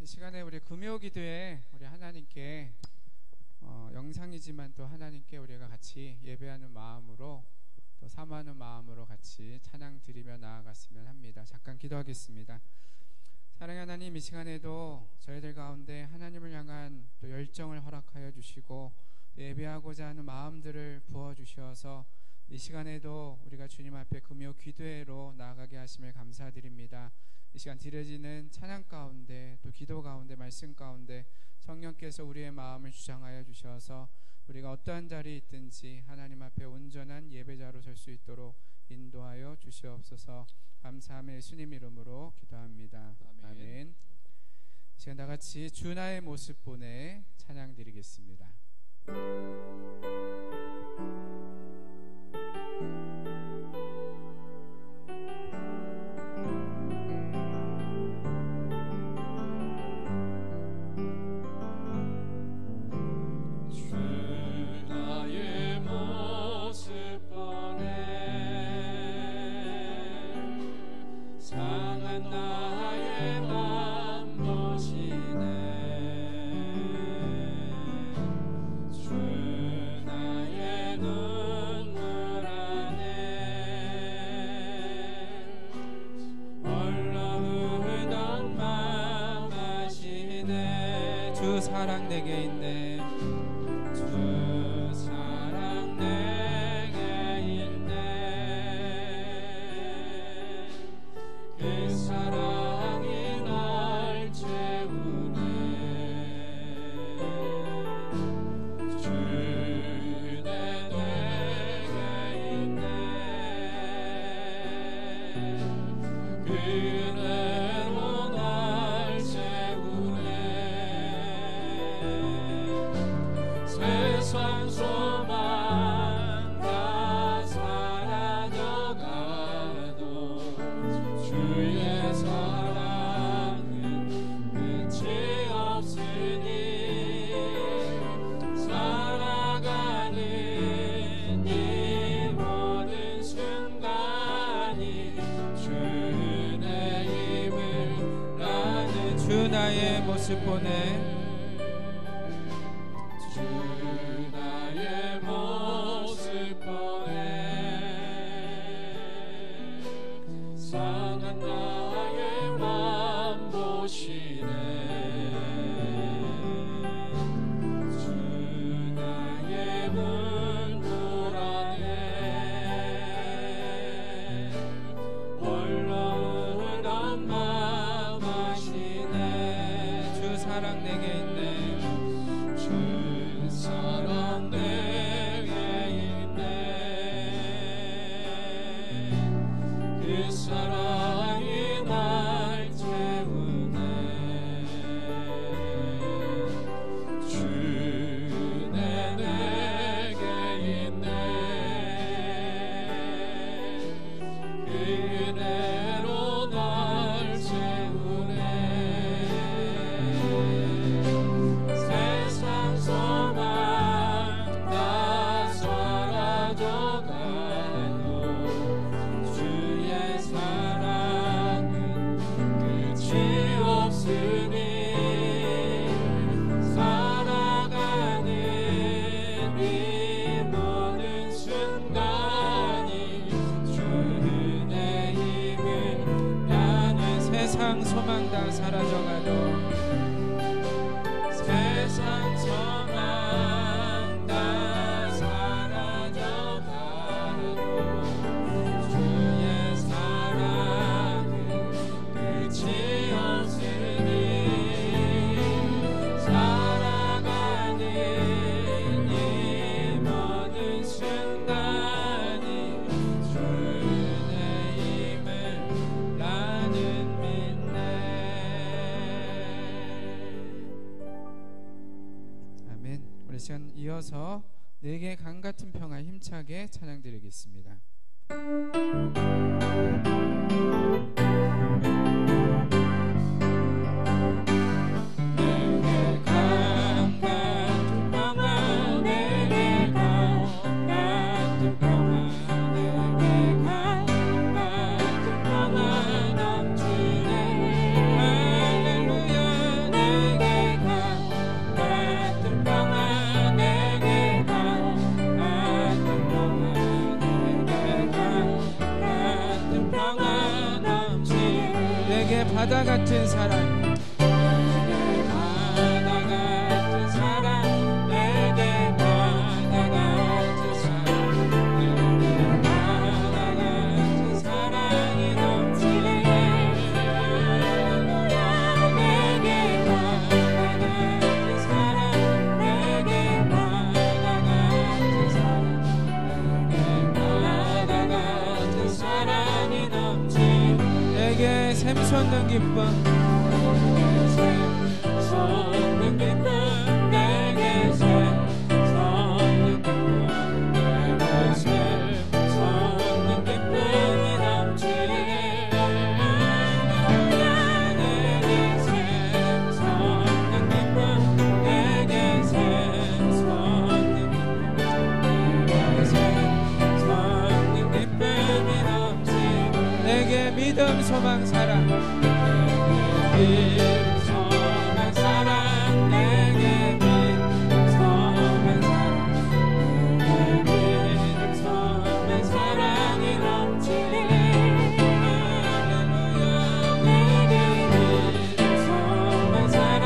시간에 우리 금요 기도에 우리 하나님께 영상이지만 또 하나님께 우리가 같이 예배하는 마음으로 또 사모하는 마음으로 같이 찬양 드리며 나아갔으면 합니다. 잠깐 기도하겠습니다. 사랑의 하나님, 이 시간에도 저희들 가운데 하나님을 향한 또 열정을 허락하여 주시고 예배하고자 하는 마음들을 부어주셔서 이 시간에도 우리가 주님 앞에 금요 기도회로 나아가게 하심을 감사드립니다. 이 시간 드려지는 찬양 가운데 또 기도 가운데 말씀 가운데 성령께서 우리의 마음을 주장하여 주셔서 우리가 어떠한 자리에 있든지 하나님 앞에 온전한 예배자로 설 수 있도록 인도하여 주시옵소서. 감사함의 예수님 이름으로 기도합니다. 아멘. 이 시간 다같이 주 나의 모습 보내 찬양 드리겠습니다. 사랑 내게 있네. 주 사랑 내게 있네. 그 사랑이 날 채우네. 주 내게 있네. 그대로 날 채우네. 세상 소망 다 사라져가도 주의 사랑은 끝이 없으니 살아가는 이 모든 순간이 주의 힘을 나는 주 나의 모습 보내. 사랑 내게 있네. 주 사랑 내게 있네. 그 사랑이 날 채우네. 주 내게 있네. 그대로 날 채우네. 세상 소망 다 사라져가도 세상 소망 다 사라져가도 주의 사랑은 끝이 없으니 살아가는 이 모든 순간이 주의 힘을 나는 우리 시간 이어서 내게 강 같은 평화 힘차게 찬양 드리겠습니다. 할렐루야. 기쁨 솟는 기쁨 내게 솟는 기쁨 내게 솟는 기쁨이 넘치네 내게 솟는 기쁨 내게 솟는 기쁨이 넘치네 내게 믿음 소망 사랑 믿음 소망 사랑 내게 믿음 소망 사랑 내게 믿음 소망 사랑이 넘치네 할렐루야 내게 믿음 소망 사랑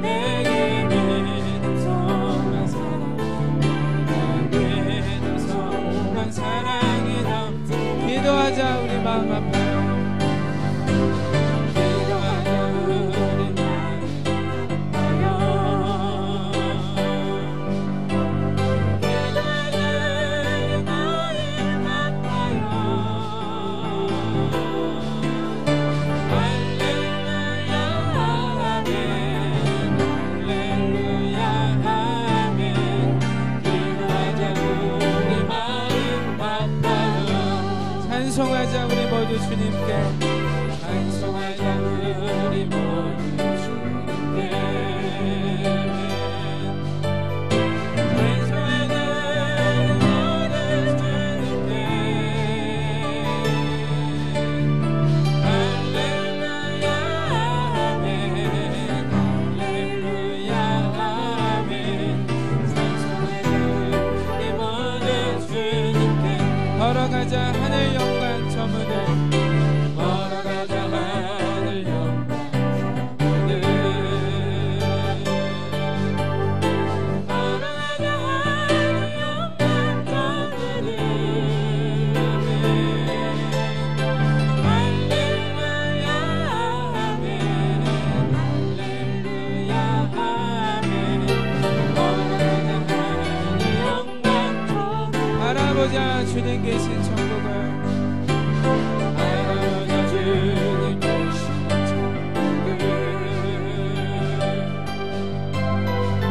내게 믿음 소망 사랑 내게 믿음 소망 사랑이 넘치네 기도하자. 우리 마음 아파요. 찬송하자. 우리 모두 주님께 찬송하자 우리 모두 주님께 찬송하자 우리 모두 주님께 할렐루야 아멘 할렐루야 아멘 찬송하자 우리 모두 주님께 걸어가자. 하늘 영광 저 문을 걸어가자 하늘 영광 문을 걸어가자 하늘 영광 저 문을 할렐루야 아멘 할렐루야 아멘 걸어가자 하늘 영광 저 문을 바라보자. 주님 계신 천국을 바라보자 주님 계신 천국을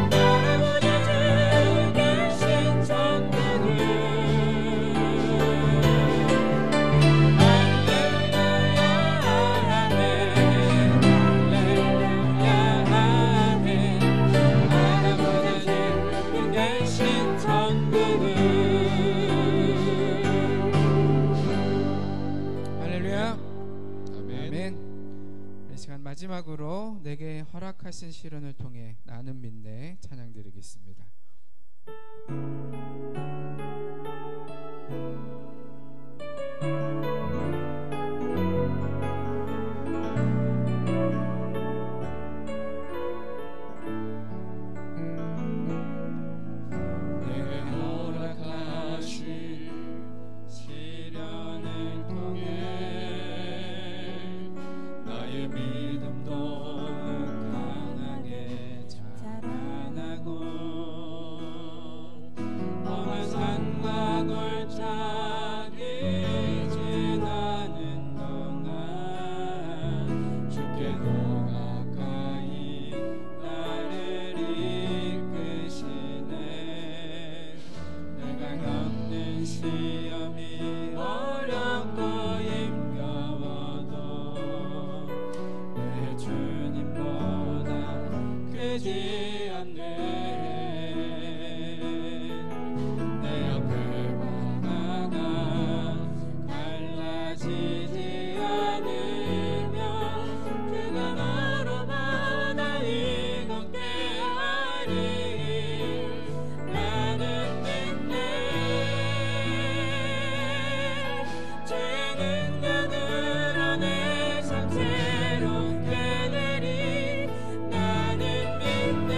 바라보자 주님 계신 천국을 할렐루야 아멘 할렐루야 아멘 바라보자 주님 계신 천국을 할렐루야. 아멘. 이 시간 마지막으로 내게 허락하신 시련을 통해 나는 믿네 찬양 드리겠습니다. 내게 허락하신 시련을 통해 나의 믿음도 강하게 자라나고 험한 산과 골짜기 지나는 동안 주께도 가까이 나를 이끄시네 내가 겪는 시험이 어렵고 힘겨워도 내 주님보다 크지 않네 내 옆에 바다가 갈라지지 않으면 그가 나로 바다 이걷게 하리 나는 믿네 주의 능력으로 내 삶 새롭게 되리 나는 믿네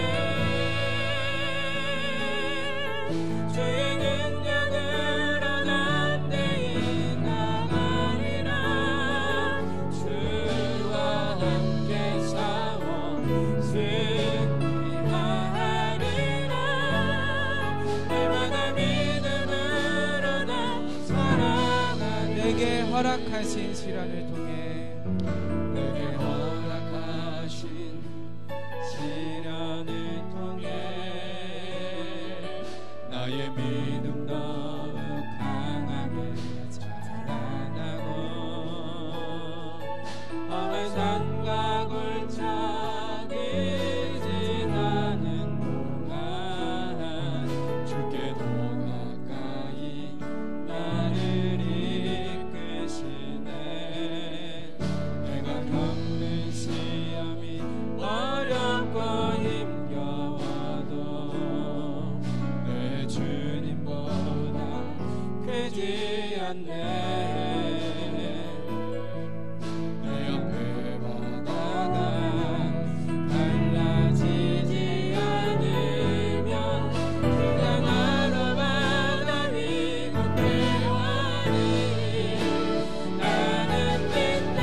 주의 능력으로 담대히 나가리라 주와 함께 싸워 승리하리라 날마다 믿음으로 나 살아가리 내게 허락하신 시련을 통해 내게 시련을 통해 나의 믿음 더욱 강하게 자라나고 어느 산과 골짜기 지나는 동안 주께 더 가까이 나를 이끄시네. 내가 겪는 시험이 어렵고 힘겨워도 내 주님보다 크지 않네. 내 앞에 바다가 갈라지지 않으면 주장하러 바람이 굳게하니 나는 믿네.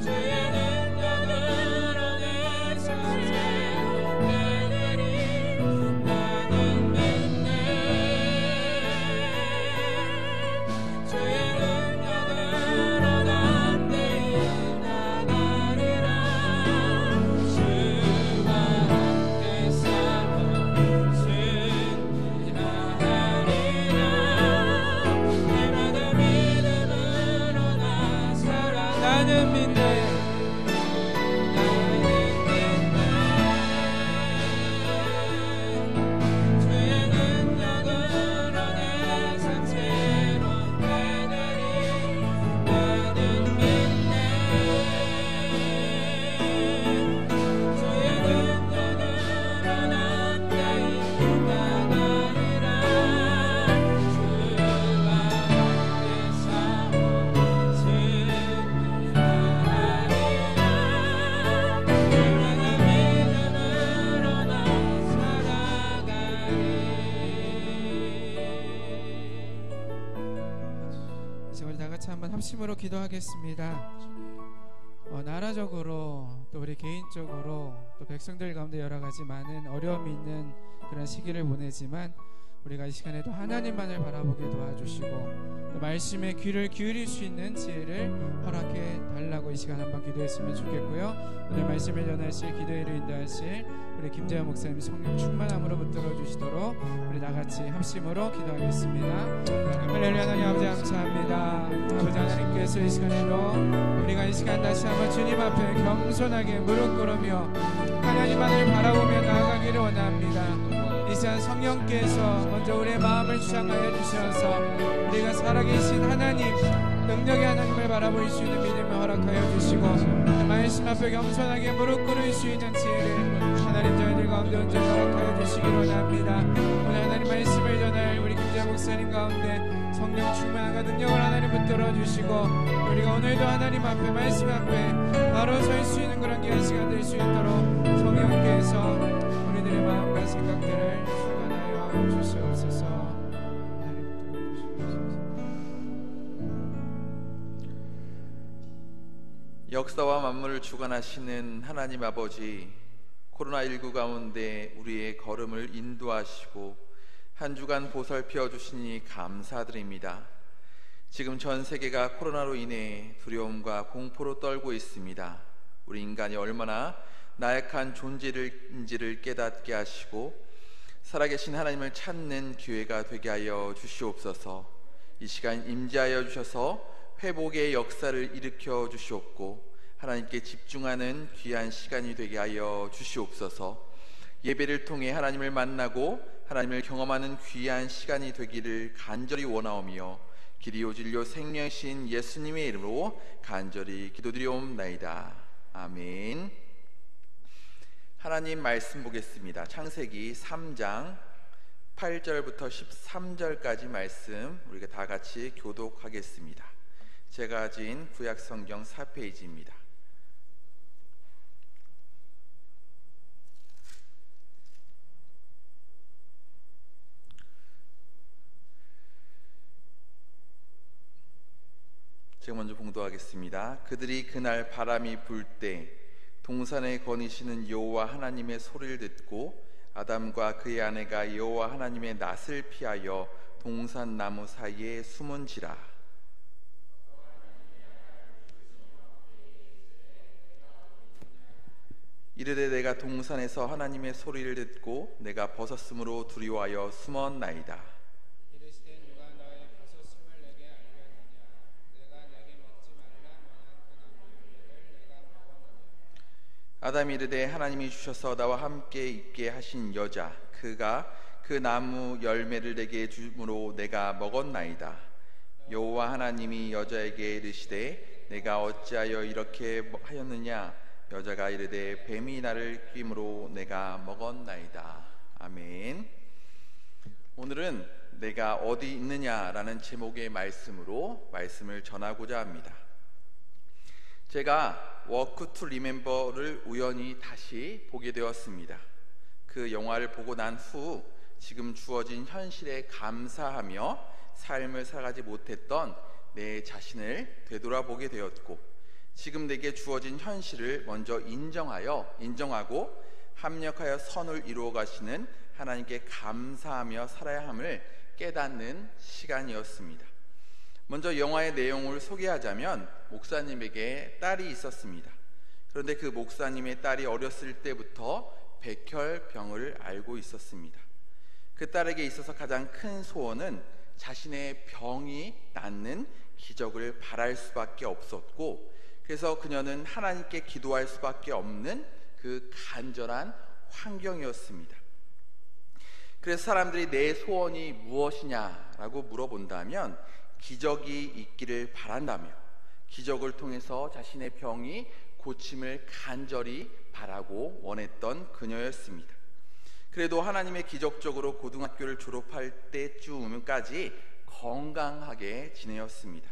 주의 능력으로 내 삶을 되리니 나는 믿네. 주의 능력으로 담대히 나가리라. 주와 함께 싸워 승리하리라. 내마다 믿음으로 나 살아. 나는 믿네. 주의 능력으로 내 삶 새롭게 되리. 나는 믿네. 주의 능력으로 담대히 나가리라. 주와 함께 싸워 승리하리라. 내마다 믿음으로 나 살아가리. 이제 우리 다 같이 한번 합심으로 기도하겠습니다. 나라적으로 또 우리 개인적으로 또 백성들 가운데 여러 가지 많은 어려움이 있는 그런 시기를 보내지만 우리가 이 시간에도 하나님만을 바라보게 도와주시고 또 말씀에 귀를 기울일 수 있는 지혜를 허락해 달라고 이 시간 한번 기도했으면 좋겠고요. 오늘 말씀을 전하실 기도회를 인도하실 우리 김재현 목사님 성령 충만함으로 붙들어 주시도록 우리 다같이 합심으로 기도하겠습니다. 할렐루야. 하나님 아버지 감사합니다. 아버지 하나님께서 이 시간에도 우리가 이 시간 다시 한번 주님 앞에 겸손하게 무릎 꿇으며 하나님만을 바라보며 나아가기를 원합니다. 이 시간 성령께서 먼저 우리의 마음을 주장하여 주셔서 우리가 살아계신 하나님, 능력의 하나님을 바라볼 수 있는 믿음을 허락하여 주시고 말씀 앞에 겸손하게 무릎 꿇을 수 있는 지혜를 하나님 저희들 가운데 온전히 허락하여 주시기 원합니다. 오늘 하나님 말씀을 전할 우리 김재 목사님 가운데 성령 충만함과 능력을 하나님 붙들어 주시고 우리가 오늘도 하나님 앞에 말씀 앞에 바로 설 수 있는 그런 귀한 시간 될 수 있도록 성령께서 우리들의 마음과 생각들을 주관하여 주시옵소서. 역사와 만물을 주관하시는 하나님 아버지, 코로나19 가운데 우리의 걸음을 인도하시고 한 주간 보살펴 주시니 감사드립니다. 지금 전 세계가 코로나로 인해 두려움과 공포로 떨고 있습니다. 우리 인간이 얼마나 나약한 존재인지를 깨닫게 하시고 살아계신 하나님을 찾는 기회가 되게 하여 주시옵소서. 이 시간 임재하여 주셔서 회복의 역사를 일으켜 주시옵고 하나님께 집중하는 귀한 시간이 되게 하여 주시옵소서. 예배를 통해 하나님을 만나고 하나님을 경험하는 귀한 시간이 되기를 간절히 원하오며 길이요 진리요 생명이신 예수님의 이름으로 간절히 기도드리옵나이다. 아멘. 하나님 말씀 보겠습니다. 창세기 3장 8절부터 13절까지 말씀 우리가 다 같이 교독하겠습니다. 제가 가진 구약성경 4페이지입니다. 제가 먼저 봉독하겠습니다. 그들이 그날 바람이 불 때 동산에 거니시는 여호와 하나님의 소리를 듣고 아담과 그의 아내가 여호와 하나님의 낯을 피하여 동산 나무 사이에 숨은지라. 이르되 내가 동산에서 하나님의 소리를 듣고 내가 벗었으므로 두려워하여 숨었나이다. 이르시되 누가 너의 벗었음을 내게 알렸느냐? 내가 내게 먹지 말라 명한 그 나무 열매를 내가 먹었느냐? 아담이 이르되 하나님이 주셔서 나와 함께 있게 하신 여자 그가 그 나무 열매를 내게 주므로 내가 먹었나이다. 여호와 하나님이 여자에게 이르시되 내가 어찌하여 이렇게 하였느냐? 여자가 이르되 뱀이 나를 꿰므로 내가 먹었나이다. 아멘. 오늘은 내가 어디 있느냐라는 제목의 말씀으로 말씀을 전하고자 합니다. 제가 워크 투 리멤버를 우연히 다시 보게 되었습니다. 그 영화를 보고 난 후 지금 주어진 현실에 감사하며 삶을 살아가지 못했던 내 자신을 되돌아보게 되었고, 지금 내게 주어진 현실을 먼저 인정하고 합력하여 선을 이루어 가시는 하나님께 감사하며 살아야 함을 깨닫는 시간이었습니다. 먼저 영화의 내용을 소개하자면 목사님에게 딸이 있었습니다. 그런데 그 목사님의 딸이 어렸을 때부터 백혈병을 앓고 있었습니다. 그 딸에게 있어서 가장 큰 소원은 자신의 병이 낫는 기적을 바랄 수밖에 없었고, 그래서 그녀는 하나님께 기도할 수밖에 없는 그 간절한 환경이었습니다. 그래서 사람들이 내 소원이 무엇이냐라고 물어본다면 기적이 있기를 바란다며 기적을 통해서 자신의 병이 고침을 간절히 바라고 원했던 그녀였습니다. 그래도 하나님의 기적적으로 고등학교를 졸업할 때쯤까지 건강하게 지내었습니다.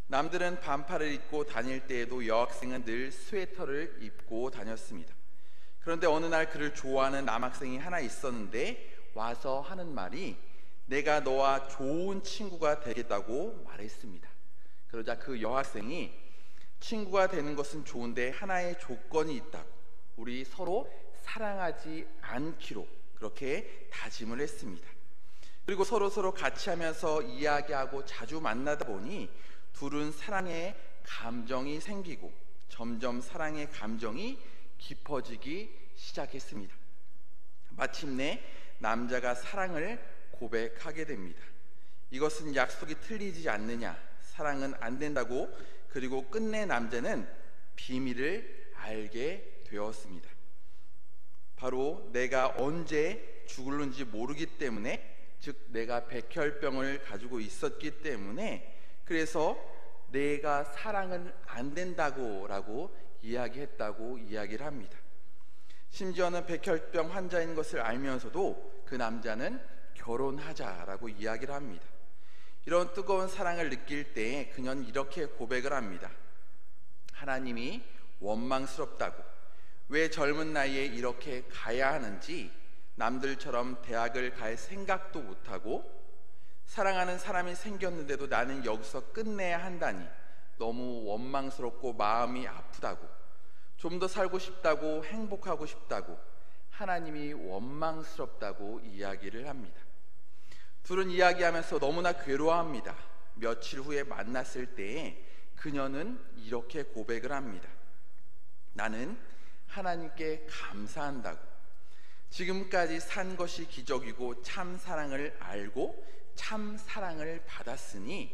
남들은 반팔을 입고 다닐 때에도 여학생은 늘 스웨터를 입고 다녔습니다. 그런데 어느 날 그를 좋아하는 남학생이 하나 있었는데 와서 하는 말이 내가 너와 좋은 친구가 되겠다고 말했습니다. 그러자 그 여학생이 친구가 되는 것은 좋은데 하나의 조건이 있다고, 우리 서로 사랑하지 않기로 그렇게 다짐을 했습니다. 그리고 서로 같이 하면서 이야기하고 자주 만나다 보니 둘은 사랑의 감정이 생기고 점점 사랑의 감정이 깊어지기 시작했습니다. 마침내 남자가 사랑을 고백하게 됩니다. 이것은 약속이 틀리지 않느냐, 사랑은 안 된다고. 그리고 끝내 남자는 비밀을 알게 되었습니다. 바로 내가 언제 죽을는지 모르기 때문에, 즉 내가 백혈병을 가지고 있었기 때문에, 그래서 내가 사랑은 안 된다고 이야기했다고 이야기를 합니다. 심지어는 백혈병 환자인 것을 알면서도 그 남자는 결혼하자라고 이야기를 합니다. 이런 뜨거운 사랑을 느낄 때 그녀는 이렇게 고백을 합니다. 하나님이 원망스럽다고, 왜 젊은 나이에 이렇게 가야 하는지, 남들처럼 대학을 갈 생각도 못하고 사랑하는 사람이 생겼는데도 나는 여기서 끝내야 한다니 너무 원망스럽고 마음이 아프다고, 좀 더 살고 싶다고, 행복하고 싶다고, 하나님이 원망스럽다고 이야기를 합니다. 둘은 이야기하면서 너무나 괴로워합니다. 며칠 후에 만났을 때에 그녀는 이렇게 고백을 합니다. 나는 하나님께 감사한다고, 지금까지 산 것이 기적이고 참 사랑을 알고 참 사랑을 받았으니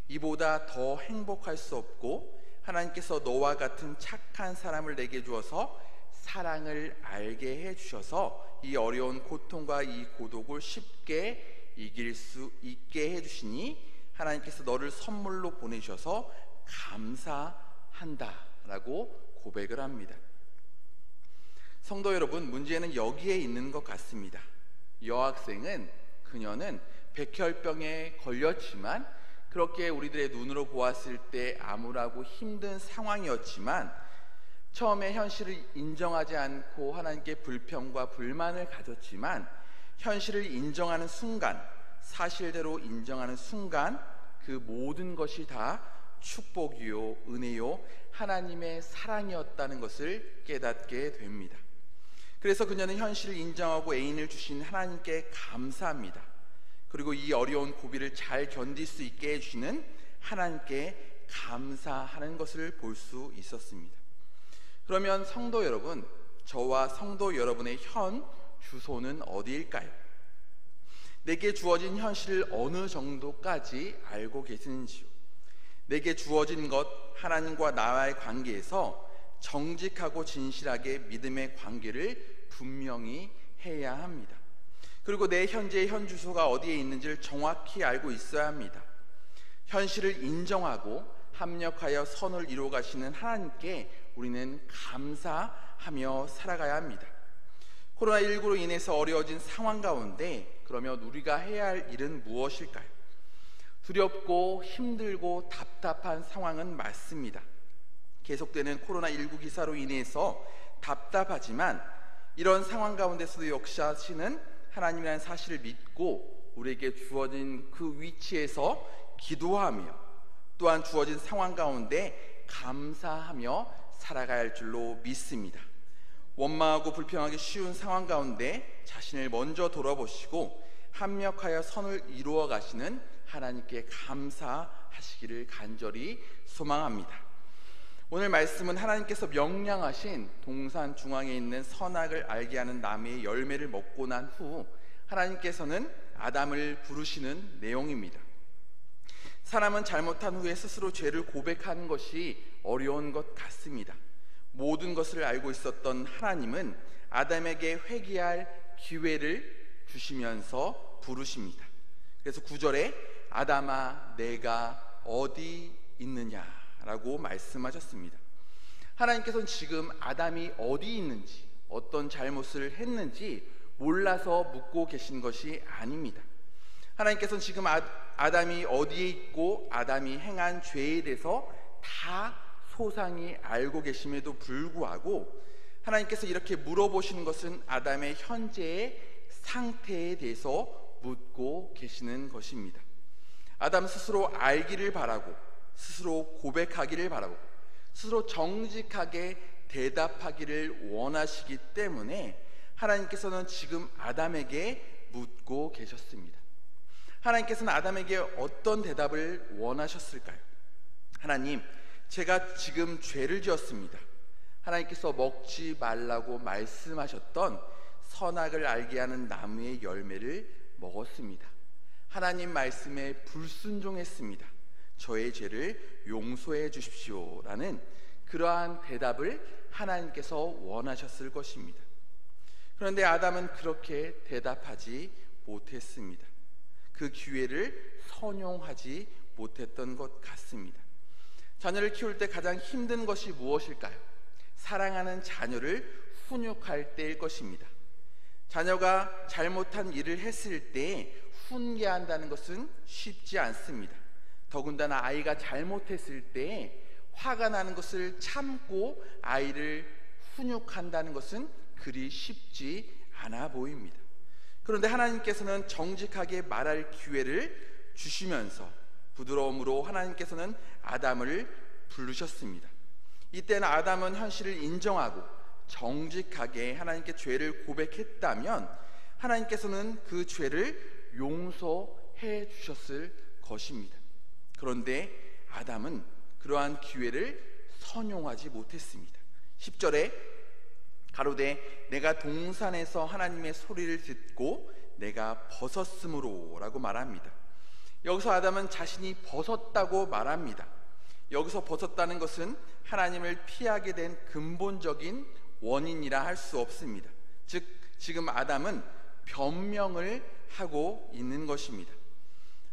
이보다 더 행복할 수 없고, 하나님께서 너와 같은 착한 사람을 내게 주어서 사랑을 알게 해주셔서 이 어려운 고통과 이 고독을 쉽게 이길 수 있게 해주시니 하나님께서 너를 선물로 보내셔서 감사한다 라고 고백을 합니다. 성도 여러분, 문제는 여기에 있는 것 같습니다. 그녀는 백혈병에 걸렸지만, 그렇게 우리들의 눈으로 보았을 때 암울하고 힘든 상황이었지만, 처음에 현실을 인정하지 않고 하나님께 불평과 불만을 가졌지만, 현실을 인정하는 순간, 사실대로 인정하는 순간 그 모든 것이 다 축복이요 은혜요 하나님의 사랑이었다는 것을 깨닫게 됩니다. 그래서 그녀는 현실을 인정하고 애인을 주신 하나님께 감사합니다. 그리고 이 어려운 고비를 잘 견딜 수 있게 해주시는 하나님께 감사하는 것을 볼 수 있었습니다. 그러면 성도 여러분, 저와 성도 여러분의 현 주소는 어디일까요? 내게 주어진 현실을 어느 정도까지 알고 계시는지요? 내게 주어진 것, 하나님과 나와의 관계에서 정직하고 진실하게 믿음의 관계를 분명히 해야 합니다. 그리고 내 현재의 현 주소가 어디에 있는지를 정확히 알고 있어야 합니다. 현실을 인정하고 합력하여 선을 이루어 가시는 하나님께 우리는 감사하며 살아가야 합니다. 코로나19로 인해서 어려워진 상황 가운데 그러면 우리가 해야 할 일은 무엇일까요? 두렵고 힘들고 답답한 상황은 맞습니다. 계속되는 코로나19 기사로 인해서 답답하지만 이런 상황 가운데서도 역사하시는 하나님이라는 사실을 믿고 우리에게 주어진 그 위치에서 기도하며 또한 주어진 상황 가운데 감사하며 살아가야 할 줄로 믿습니다. 원망하고 불평하기 쉬운 상황 가운데 자신을 먼저 돌아보시고 합력하여 선을 이루어 가시는 하나님께 감사하시기를 간절히 소망합니다. 오늘 말씀은 하나님께서 명령하신 동산 중앙에 있는 선악을 알게 하는 나무의 열매를 먹고 난 후 하나님께서는 아담을 부르시는 내용입니다. 사람은 잘못한 후에 스스로 죄를 고백하는 것이 어려운 것 같습니다. 모든 것을 알고 있었던 하나님은 아담에게 회개할 기회를 주시면서 부르십니다. 그래서 9절에 아담아 내가 어디 있느냐라고 말씀하셨습니다. 하나님께서는 지금 아담이 어디 있는지, 어떤 잘못을 했는지 몰라서 묻고 계신 것이 아닙니다. 하나님께서는 지금 아담이 어디에 있고 아담이 행한 죄에 대해서 다 소상히 알고 계심에도 불구하고 하나님께서 이렇게 물어보시는 것은 아담의 현재의 상태에 대해서 묻고 계시는 것입니다. 아담 스스로 알기를 바라고 스스로 고백하기를 바라고 스스로 정직하게 대답하기를 원하시기 때문에 하나님께서는 지금 아담에게 묻고 계셨습니다. 하나님께서는 아담에게 어떤 대답을 원하셨을까요? 하나님, 제가 지금 죄를 지었습니다. 하나님께서 먹지 말라고 말씀하셨던 선악을 알게 하는 나무의 열매를 먹었습니다. 하나님 말씀에 불순종했습니다. 저의 죄를 용서해 주십시오 라는 그러한 대답을 하나님께서 원하셨을 것입니다. 그런데 아담은 그렇게 대답하지 못했습니다. 그 기회를 선용하지 못했던 것 같습니다. 자녀를 키울 때 가장 힘든 것이 무엇일까요? 사랑하는 자녀를 훈육할 때일 것입니다. 자녀가 잘못한 일을 했을 때 훈계한다는 것은 쉽지 않습니다. 더군다나 아이가 잘못했을 때 화가 나는 것을 참고 아이를 훈육한다는 것은 그리 쉽지 않아 보입니다. 그런데 하나님께서는 정직하게 말할 기회를 주시면서 부드러움으로 하나님께서는 아담을 부르셨습니다. 이때는 아담은 현실을 인정하고 정직하게 하나님께 죄를 고백했다면 하나님께서는 그 죄를 용서해 주셨을 것입니다. 그런데 아담은 그러한 기회를 선용하지 못했습니다. 10절에 가로되 내가 동산에서 하나님의 소리를 듣고 내가 벗었으므로 라고 말합니다. 여기서 아담은 자신이 벗었다고 말합니다. 여기서 벗었다는 것은 하나님을 피하게 된 근본적인 원인이라 할 수 없습니다. 즉 지금 아담은 변명을 하고 있는 것입니다.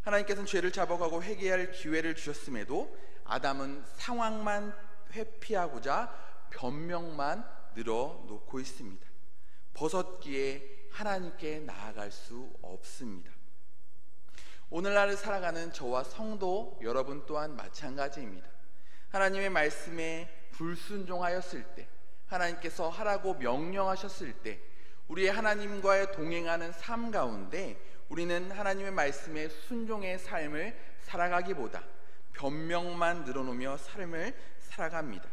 하나님께서는 죄를 잡아가고 회개할 기회를 주셨음에도 아담은 상황만 회피하고자 변명만 늘어놓고 있습니다. 벗었기에 하나님께 나아갈 수 없습니다. 오늘날을 살아가는 저와 성도 여러분 또한 마찬가지입니다. 하나님의 말씀에 불순종하였을 때, 하나님께서 하라고 명령하셨을 때 우리의 하나님과의 동행하는 삶 가운데 우리는 하나님의 말씀에 순종의 삶을 살아가기보다 변명만 늘어놓으며 삶을 살아갑니다.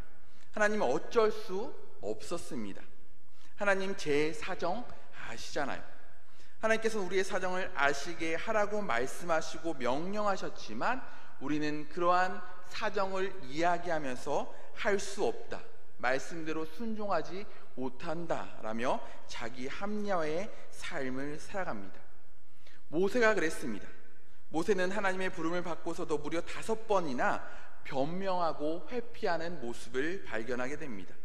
하나님은 어쩔 수 없었습니다. 하나님 제 사정 아시잖아요. 하나님께서 우리의 사정을 아시게 하라고 말씀하시고 명령하셨지만 우리는 그러한 사정을 이야기하면서 할 수 없다, 말씀대로 순종하지 못한다라며 자기 합리화의 삶을 살아갑니다. 모세가 그랬습니다. 모세는 하나님의 부름을 받고서도 무려 5번이나 변명하고 회피하는 모습을 발견하게 됩니다.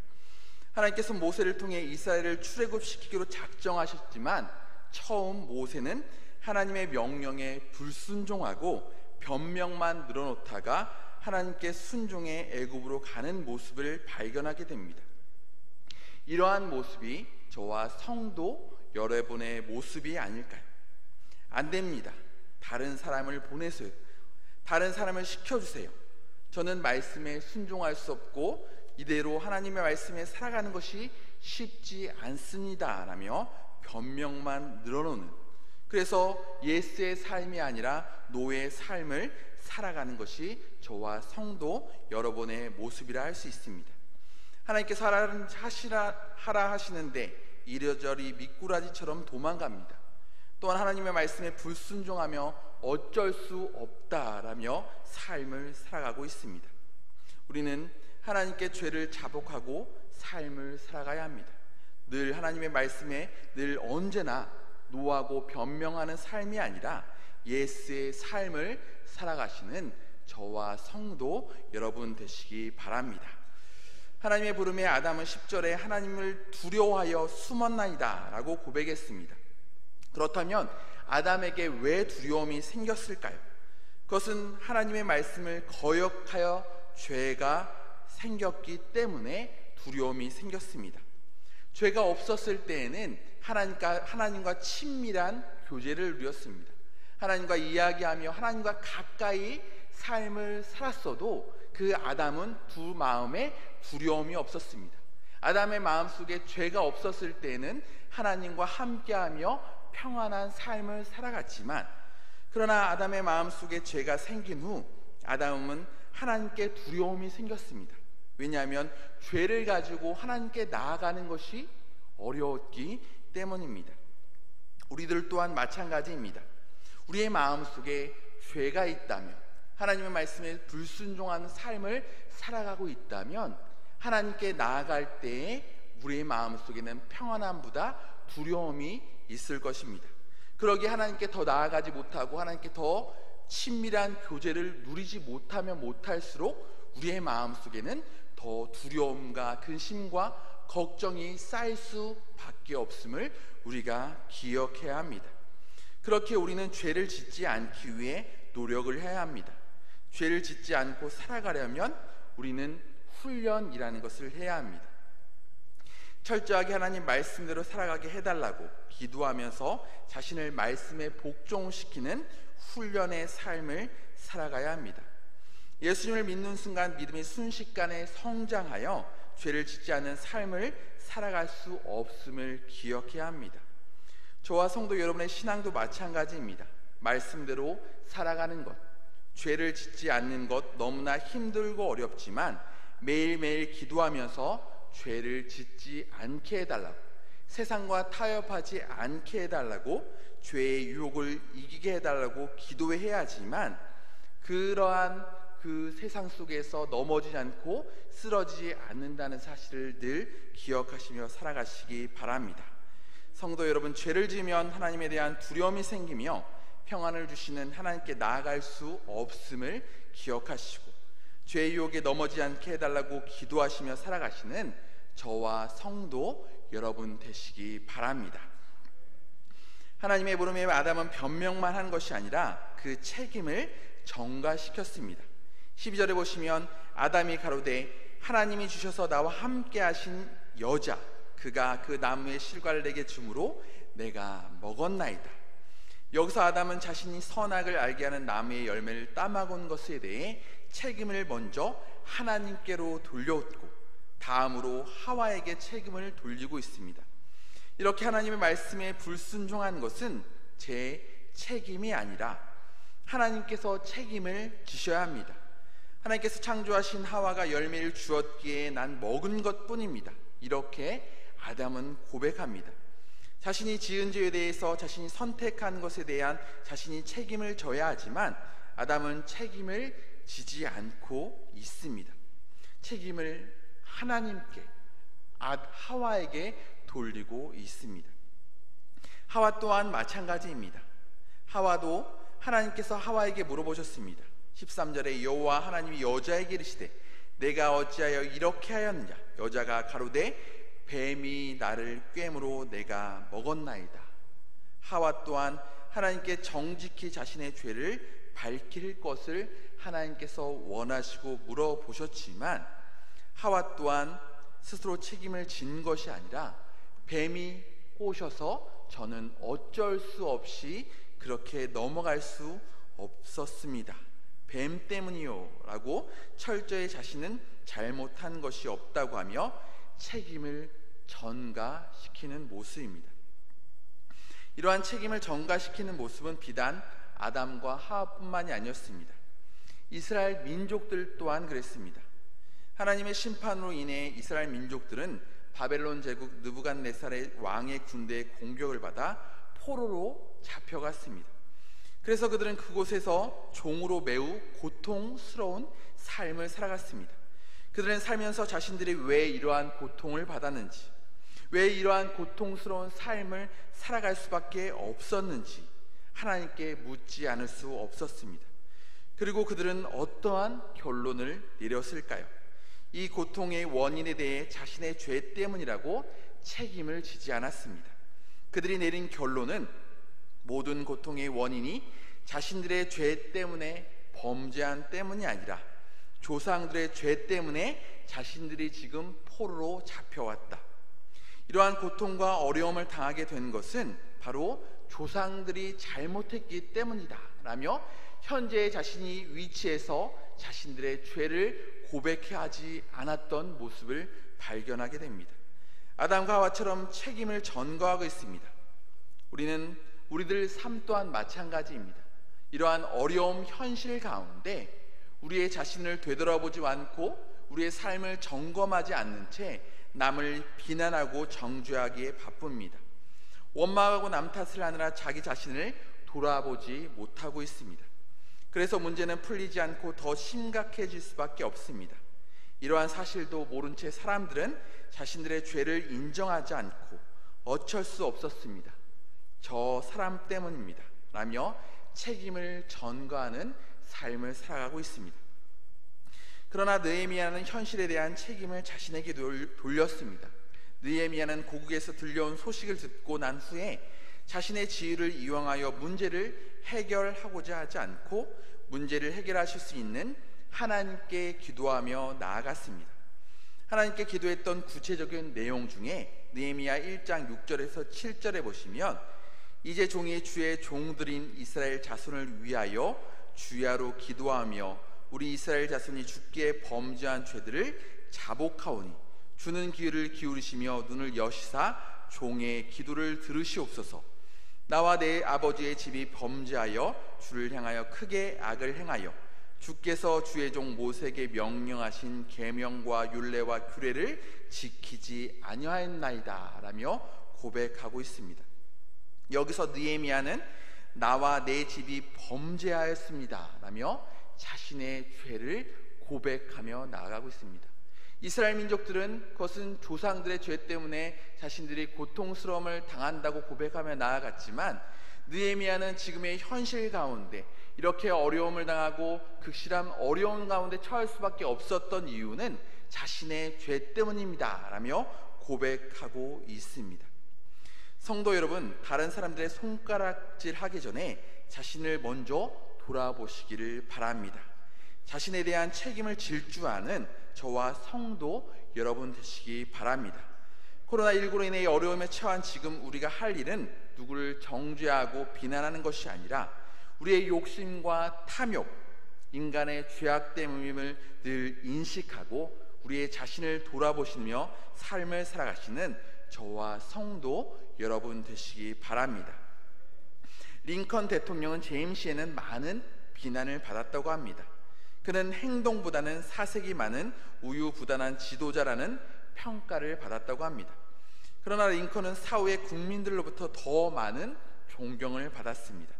하나님께서 모세를 통해 이스라엘을 출애굽시키기로 작정하셨지만 처음 모세는 하나님의 명령에 불순종하고 변명만 늘어놓다가 하나님께 순종해 애굽으로 가는 모습을 발견하게 됩니다. 이러한 모습이 저와 성도 여러분의 모습이 아닐까요? 안 됩니다. 다른 사람을 보내세요. 다른 사람을 시켜주세요. 저는 말씀에 순종할 수 없고 이대로 하나님의 말씀에 살아가는 것이 쉽지 않습니다 라며 변명만 늘어놓는, 그래서 예스의 삶이 아니라 노의 삶을 살아가는 것이 저와 성도 여러분의 모습이라 할 수 있습니다. 하나님께서 하라 하시는데 이리저리 미꾸라지처럼 도망갑니다. 또한 하나님의 말씀에 불순종하며 어쩔 수 없다라며 삶을 살아가고 있습니다. 우리는 하나님께 죄를 자복하고 삶을 살아가야 합니다. 늘 하나님의 말씀에 늘 언제나 노하고 변명하는 삶이 아니라 예스의 삶을 살아가시는 저와 성도 여러분 되시기 바랍니다. 하나님의 부름에 아담은 10절에 하나님을 두려워하여 숨었나이다 라고 고백했습니다. 그렇다면 아담에게 왜 두려움이 생겼을까요? 그것은 하나님의 말씀을 거역하여 죄가 생겼기 때문에 두려움이 생겼습니다. 죄가 없었을 때에는 하나님과 친밀한 교제를 누렸습니다. 하나님과 이야기하며 하나님과 가까이 삶을 살았어도 그 아담은 두 마음에 두려움이 없었습니다. 아담의 마음속에 죄가 없었을 때는 하나님과 함께하며 평안한 삶을 살아갔지만, 그러나 아담의 마음속에 죄가 생긴 후 아담은 하나님께 두려움이 생겼습니다. 왜냐하면 죄를 가지고 하나님께 나아가는 것이 어려웠기 때문입니다. 우리들 또한 마찬가지입니다. 우리의 마음속에 죄가 있다면, 하나님의 말씀에 불순종하는 삶을 살아가고 있다면 하나님께 나아갈 때에 우리의 마음속에는 평안함보다 두려움이 있을 것입니다. 그러기에 하나님께 더 나아가지 못하고 하나님께 더 친밀한 교제를 누리지 못하면 못할수록 우리의 마음속에는 더 두려움과 근심과 걱정이 쌓일 수밖에 없음을 우리가 기억해야 합니다. 그렇게 우리는 죄를 짓지 않기 위해 노력을 해야 합니다. 죄를 짓지 않고 살아가려면 우리는 훈련이라는 것을 해야 합니다. 철저하게 하나님 말씀대로 살아가게 해달라고 기도하면서 자신을 말씀에 복종시키는 훈련의 삶을 살아가야 합니다. 예수님을 믿는 순간 믿음이 순식간에 성장하여 죄를 짓지 않는 삶을 살아갈 수 없음을 기억해야 합니다. 저와 성도 여러분의 신앙도 마찬가지입니다. 말씀대로 살아가는 것, 죄를 짓지 않는 것 너무나 힘들고 어렵지만 매일매일 기도하면서 죄를 짓지 않게 해달라고, 세상과 타협하지 않게 해달라고, 죄의 유혹을 이기게 해달라고 기도해야지만 그러한 그 세상 속에서 넘어지지 않고 쓰러지지 않는다는 사실을 늘 기억하시며 살아가시기 바랍니다. 성도 여러분, 죄를 지으면 하나님에 대한 두려움이 생기며 평안을 주시는 하나님께 나아갈 수 없음을 기억하시고 죄의 유혹에 넘어지지 않게 해달라고 기도하시며 살아가시는 저와 성도 여러분 되시기 바랍니다. 하나님의 부름에 아담은 변명만 한 것이 아니라 그 책임을 전가시켰습니다. 12절에 보시면 아담이 가로되 하나님이 주셔서 나와 함께 하신 여자 그가 그 나무의 실과를 내게 주므로 내가 먹었나이다. 여기서 아담은 자신이 선악을 알게 하는 나무의 열매를 따먹은 것에 대해 책임을 먼저 하나님께로 돌려왔고 다음으로 하와에게 책임을 돌리고 있습니다. 이렇게 하나님의 말씀에 불순종한 것은 제 책임이 아니라 하나님께서 책임을 지셔야 합니다. 하나님께서 창조하신 하와가 열매를 주었기에 난 먹은 것뿐입니다. 이렇게 아담은 고백합니다. 자신이 지은 죄에 대해서 자신이 선택한 것에 대한 자신이 책임을 져야 하지만 아담은 책임을 지지 않고 있습니다. 책임을 하나님께, 하와에게 돌리고 있습니다. 하와 또한 마찬가지입니다. 하와도 하나님께서 하와에게 물어보셨습니다. 13절에 여호와 하나님이 여자에게 이르시되 내가 어찌하여 이렇게 하였느냐. 여자가 가로되 뱀이 나를 꿰므로 내가 먹었나이다. 하와 또한 하나님께 정직히 자신의 죄를 밝힐 것을 하나님께서 원하시고 물어보셨지만 하와 또한 스스로 책임을 진 것이 아니라 뱀이 꼬셔서 저는 어쩔 수 없이 그렇게 넘어갈 수 없었습니다. 뱀 때문이요 라고 철저히 자신은 잘못한 것이 없다고 하며 책임을 전가시키는 모습입니다. 이러한 책임을 전가시키는 모습은 비단 아담과 하와뿐만이 아니었습니다. 이스라엘 민족들 또한 그랬습니다. 하나님의 심판으로 인해 이스라엘 민족들은 바벨론 제국 느부갓네살의 왕의 군대의 공격을 받아 포로로 잡혀갔습니다. 그래서 그들은 그곳에서 종으로 매우 고통스러운 삶을 살아갔습니다. 그들은 살면서 자신들이 왜 이러한 고통을 받았는지, 왜 이러한 고통스러운 삶을 살아갈 수밖에 없었는지 하나님께 묻지 않을 수 없었습니다. 그리고 그들은 어떠한 결론을 내렸을까요? 이 고통의 원인에 대해 자신의 죄 때문이라고 책임을 지지 않았습니다. 그들이 내린 결론은 모든 고통의 원인이 자신들의 죄 때문에 범죄한 때문이 아니라 조상들의 죄 때문에 자신들이 지금 포로로 잡혀왔다. 이러한 고통과 어려움을 당하게 된 것은 바로 조상들이 잘못했기 때문이다 라며 현재의 자신이 위치에서 자신들의 죄를 고백하지 않았던 모습을 발견하게 됩니다. 아담과 하와처럼 책임을 전가하고 있습니다. 우리들 삶 또한 마찬가지입니다. 이러한 어려움 현실 가운데 우리의 자신을 되돌아보지 않고 우리의 삶을 점검하지 않는 채 남을 비난하고 정죄하기에 바쁩니다. 원망하고 남 탓을 하느라 자기 자신을 돌아보지 못하고 있습니다. 그래서 문제는 풀리지 않고 더 심각해질 수밖에 없습니다. 이러한 사실도 모른 채 사람들은 자신들의 죄를 인정하지 않고 어쩔 수 없었습니다. 저 사람 때문입니다 라며 책임을 전가하는 삶을 살아가고 있습니다. 그러나 느헤미야는 현실에 대한 책임을 자신에게 돌렸습니다. 느헤미야는 고국에서 들려온 소식을 듣고 난 후에 자신의 지위를 이용하여 문제를 해결하고자 하지 않고 문제를 해결하실 수 있는 하나님께 기도하며 나아갔습니다. 하나님께 기도했던 구체적인 내용 중에 느헤미야 1장 6절에서 7절에 보시면 이제 종이 주의 종들인 이스라엘 자손을 위하여 주야로 기도하며 우리 이스라엘 자손이 주께 범죄한 죄들을 자복하오니 주는 귀를 기울이시며 눈을 여시사 종의 기도를 들으시옵소서. 나와 내 아버지의 집이 범죄하여 주를 향하여 크게 악을 행하여 주께서 주의 종 모세에게 명령하신 계명과 율례와 규례를 지키지 아니하였나이다 라며 고백하고 있습니다. 여기서 느헤미야는 나와 내 집이 범죄하였습니다 라며 자신의 죄를 고백하며 나아가고 있습니다. 이스라엘 민족들은 그것은 조상들의 죄 때문에 자신들이 고통스러움을 당한다고 고백하며 나아갔지만 느헤미야는 지금의 현실 가운데 이렇게 어려움을 당하고 극심한 어려움 가운데 처할 수밖에 없었던 이유는 자신의 죄 때문입니다 라며 고백하고 있습니다. 성도 여러분, 다른 사람들의 손가락질 하기 전에 자신을 먼저 돌아보시기를 바랍니다. 자신에 대한 책임을 질 줄 아는 저와 성도 여러분 되시기 바랍니다. 코로나19로 인해 어려움에 처한 지금 우리가 할 일은 누구를 정죄하고 비난하는 것이 아니라 우리의 욕심과 탐욕, 인간의 죄악 때문임을 늘 인식하고 우리의 자신을 돌아보시며 삶을 살아가시는 저와 성도 여러분 되시기 바랍니다. 링컨 대통령은 재임 시에는 많은 비난을 받았다고 합니다. 그는 행동보다는 사색이 많은 우유부단한 지도자라는 평가를 받았다고 합니다. 그러나 링컨은 사후에 국민들로부터 더 많은 존경을 받았습니다.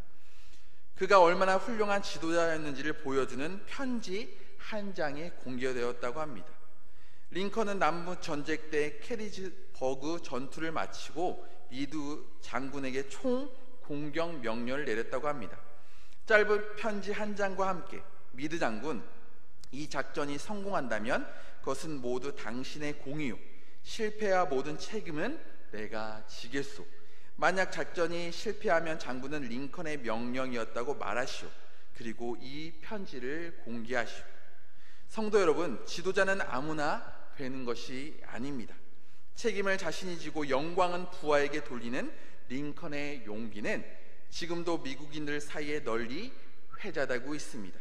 그가 얼마나 훌륭한 지도자였는지를 보여주는 편지 한 장이 공개되었다고 합니다. 링컨은 남북 전쟁 때 캐리지버그 전투를 마치고 리드 장군에게 총 공격 명령을 내렸다고 합니다. 짧은 편지 한 장과 함께 미드 장군, 이 작전이 성공한다면 그것은 모두 당신의 공이요, 실패와 모든 책임은 내가 지겠소. 만약 작전이 실패하면 장군은 링컨의 명령이었다고 말하시오. 그리고 이 편지를 공개하시오. 성도 여러분, 지도자는 아무나 되는 것이 아닙니다. 책임을 자신이 지고 영광은 부하에게 돌리는 링컨의 용기는 지금도 미국인들 사이에 널리 회자되고 있습니다.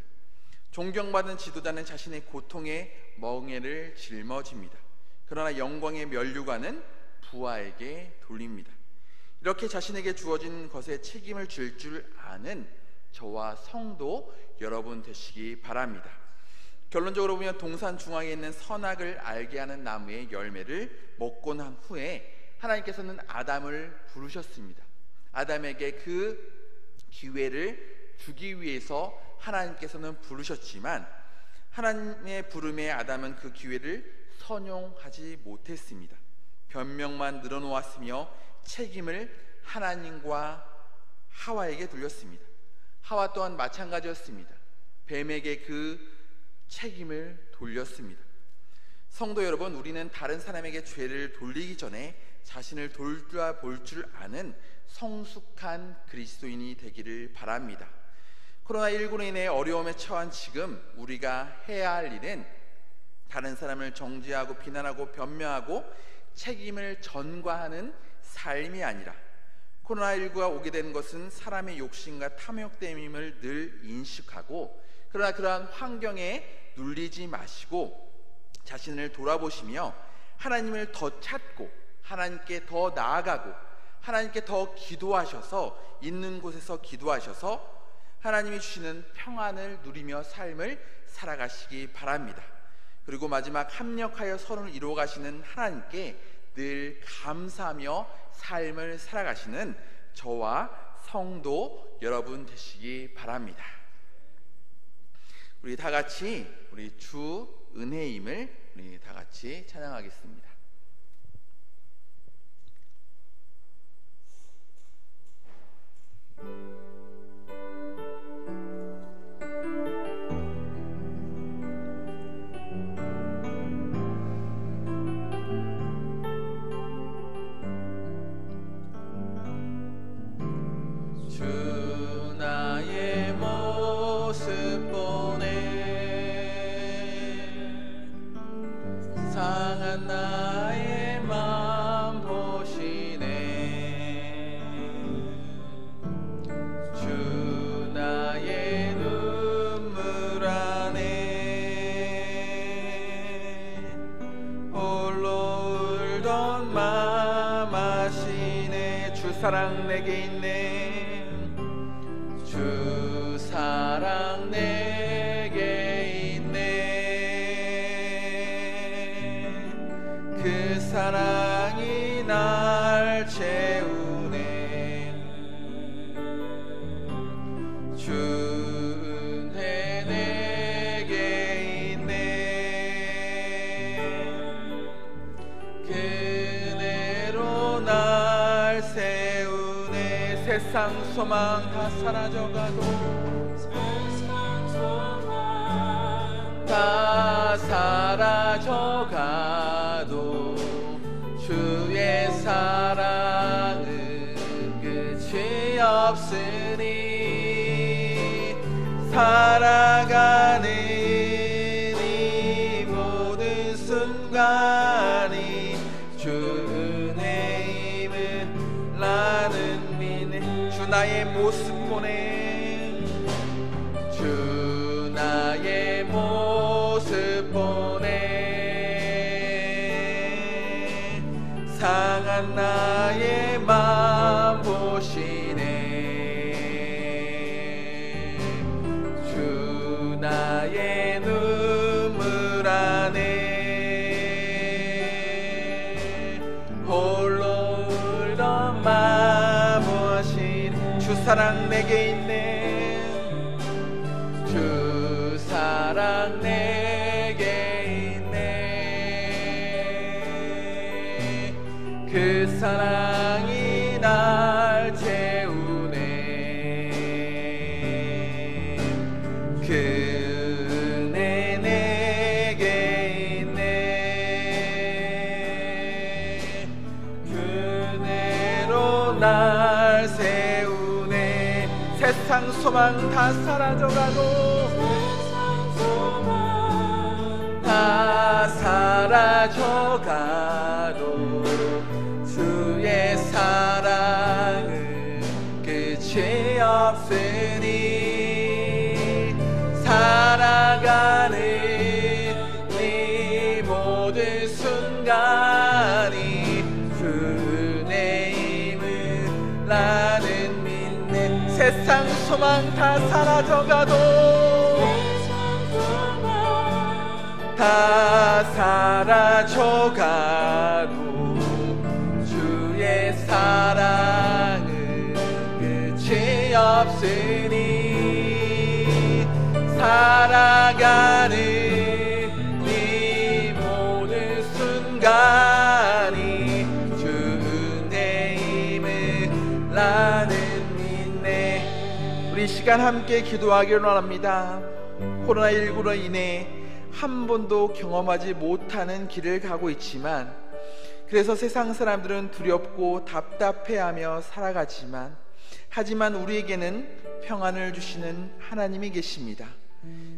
존경받은 지도자는 자신의 고통에 멍에를 짊어집니다. 그러나 영광의 면류관은 부하에게 돌립니다. 이렇게 자신에게 주어진 것에 책임을 질 줄 아는 저와 성도 여러분 되시기 바랍니다. 결론적으로 보면 동산 중앙에 있는 선악을 알게 하는 나무의 열매를 먹고 난 후에 하나님께서는 아담을 부르셨습니다. 아담에게 그 기회를 주기 위해서 하나님께서는 부르셨지만 하나님의 부름에 아담은 그 기회를 선용하지 못했습니다. 변명만 늘어놓았으며 책임을 하나님과 하와에게 돌렸습니다. 하와 또한 마찬가지였습니다. 뱀에게 그 책임을 돌렸습니다. 성도 여러분, 우리는 다른 사람에게 죄를 돌리기 전에 자신을 돌아볼 줄 아는 성숙한 그리스도인이 되기를 바랍니다. 코로나19로 인해 어려움에 처한 지금 우리가 해야 할 일은 다른 사람을 정죄하고 비난하고 변명하고 책임을 전가하는 삶이 아니라 코로나19가 오게 되는 것은 사람의 욕심과 탐욕 때문임을 늘 인식하고, 그러나 그러한 환경에 눌리지 마시고 자신을 돌아보시며 하나님을 더 찾고 하나님께 더 나아가고 하나님께 더 기도하셔서 있는 곳에서 기도하셔서 하나님이 주시는 평안을 누리며 삶을 살아가시기 바랍니다. 그리고 마지막, 합력하여 선을 이루어 가시는 하나님께 늘 감사하며 삶을 살아가시는 저와 성도 여러분 되시기 바랍니다. 우리 다 같이 우리 주 은혜임을 우리 다 같이 찬양하겠습니다. 주 나의 모습 보네 상한 나의 맘 보시네 주 나의 눈물 안에 홀로 울던 맘 아시네 주 사랑 내게 있네 주 사랑 내게 있네 그 사랑이 날 채우네 주 은혜 내게 있네 그 은혜로 날 세우네 세상 소망 다 사라져가도 다 사라져가도 주의 사랑은 끝이 없으니 살아가는 이 모든 순간이 주 은혜임을 나는 믿네 주 나의 모습 보네 주 나의 모습 보네 상한 나의 맘 보시네 주 나의 눈물 안에 홀로 울던 맘 보시네 주 사랑 내게 있네 주 사랑 내게 있네 그 사랑이 날 채우네. 그 은혜 내게 있네. 그 은혜로 날 세우네. 세상 소망 다 사라져가도 다 사라져가도 주의 사랑은 끝이 없으니 살아가는 이 모든 순간이 주 은혜임을 나는 믿네. 세상 소망 다 사라져가도 다 사라져가도 주의 사랑은 끝이 없으니 살아가는 이 모든 순간이 주 은혜임을 나는 믿네. 우리 시간 함께 기도하기를 원합니다. 코로나19로 인해 한 번도 경험하지 못하는 길을 가고 있지만, 그래서 세상 사람들은 두렵고 답답해하며 살아가지만, 하지만 우리에게는 평안을 주시는 하나님이 계십니다.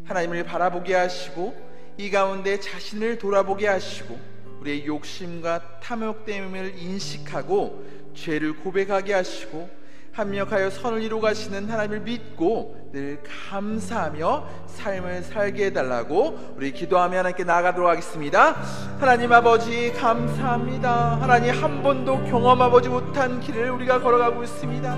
하나님을 바라보게 하시고 이 가운데 자신을 돌아보게 하시고 우리의 욕심과 탐욕됨을 인식하고 죄를 고백하게 하시고 합력하여 선을 이루어 가시는 하나님을 믿고 늘 감사하며 삶을 살게 해달라고 우리 기도하며 하나님께 나아가도록 하겠습니다. 하나님 아버지 감사합니다. 하나님 한 번도 경험해보지 못한 길을 우리가 걸어가고 있습니다.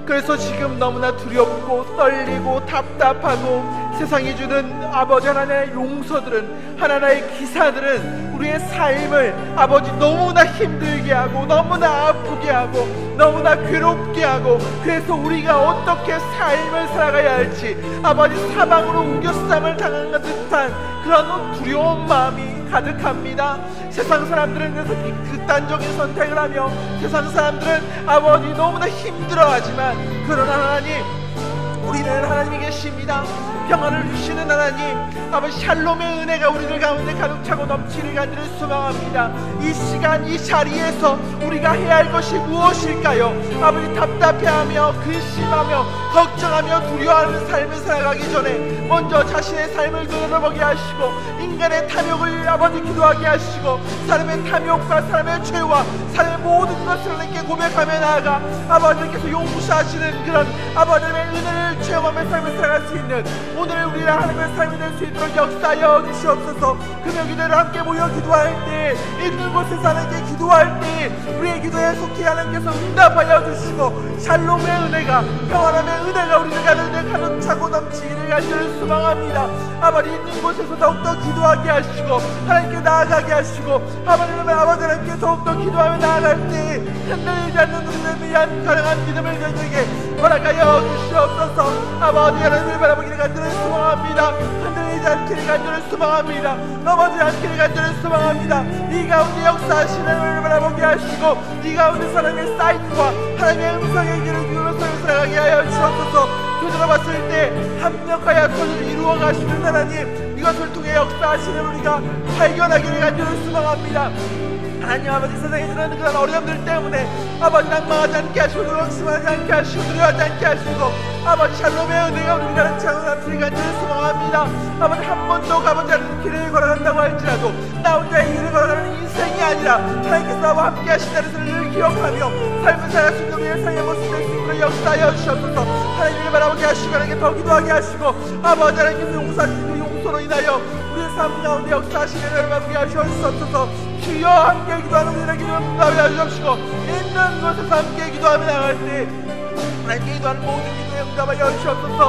그래서 지금 너무나 두렵고 떨리고 답답하고 세상이 주는 아버지 하나님의 용서들은, 하나님의 기사들은 우리의 삶을 아버지 너무나 힘들게 하고 너무나 아프게 하고 너무나 괴롭게 하고, 그래서 우리가 어떻게 삶을 살아가야 할지 아버지 사망으로 우겨쌈을 당한 듯한 그런 두려운 마음이 가득합니다. 세상 사람들은 그래서 극단적인 선택을 하며 세상 사람들은 아버지 너무나 힘들어하지만, 그러나 하나님 우리는 하나님이 계십니다. 평안을 주시는 하나님 아버지 샬롬의 은혜가 우리들 가운데 가득 차고 넘치는 간절히 소망합니다. 이 시간 이 자리에서 우리가 해야 할 것이 무엇일까요? 아버지 답답해하며 근심하며 걱정하며 두려워하는 삶을 살아가기 전에 먼저 자신의 삶을 돌아보게 하시고 인간의 탐욕을 아버지 기도하게 하시고 사람의 탐욕과 사람의 죄와 사람의 모든 것을 하나님께 고백하며 나아가 아버지께서 용서하시는 그런 아버지의 은혜를 체험하며 삶을 살아갈 수 있는 오늘 우리가 하나님의 삶이 될 수 있도록 역사하여 주시옵소서. 금요기대로 함께 모여 기도할 때, 있는 곳에서 하나님께 기도할 때 우리의 기도에 속히 하나님께서 응답하여 주시고 샬롬의 은혜가, 평안함의 은혜가 우리를 가는데 가득 차고 넘치기를 간절히 소망합니다. 아버지 있는 곳에서 더욱더 기도하게 하시고 하나님께 나아가게 하시고 아버지 하나님께 더욱더 기도하며 나아갈 때 흔들리지 않는 우리를 위한 가능한 믿음을 저희에게 허락하여 주시옵소서. 아버지 하나님을 바라보기를 간절히 소망합니다. 흔들리지 않기를 간절히 소망합니다. 넘어지지 않기를 간절히 소망합니다. 이 가운데 역사하시는 하나님을 바라보게 하시고 이 가운데 사람의 사이트와 하나님의 음성의 길을 들으면서 살아가게 하여 주옵소서. 되돌아봤을 때 합력하여 선을 이루어 가시는 하나님, 이것을 통해 역사하시는 우리가 발견하기를 간절히 소망합니다. 하나님 아버지 세상에 드러나는 그런 어려움들 때문에 아버지 낭망하지 않게 하시고 의심하지 않게 하시고 두려워하지 않게 하시고 아버지 샬롬의 은혜가 우리를 가는 창을 간절히 소망합니다. 아버지 한 번도 가보지 않는 길을 걸어간다고 할지라도 나 혼자의 길을 걸어가는 인생이 아니라 하나님께서 나와 함께 하신다는 것을 기억하며 삶을 살아갈 수 있는 우리의 삶의 모습 될 수 있도록 역사하여 주시옵소서. 하나님을 바라보게 하시고 하나님께 더 기도하게 하시고 아버지 하나님께서 용서하시는 용서로 인하여 우리의 삶 가운데 역사하시는 하나님을 바라보게 하시옵소서. 주여 함께 기도하는 우리에게 응답하여 주옵시고 있는 곳에서 함께 기도하며 나갈 때 하나님께 기도하는 모든 기도에 응답하여 주옵소서.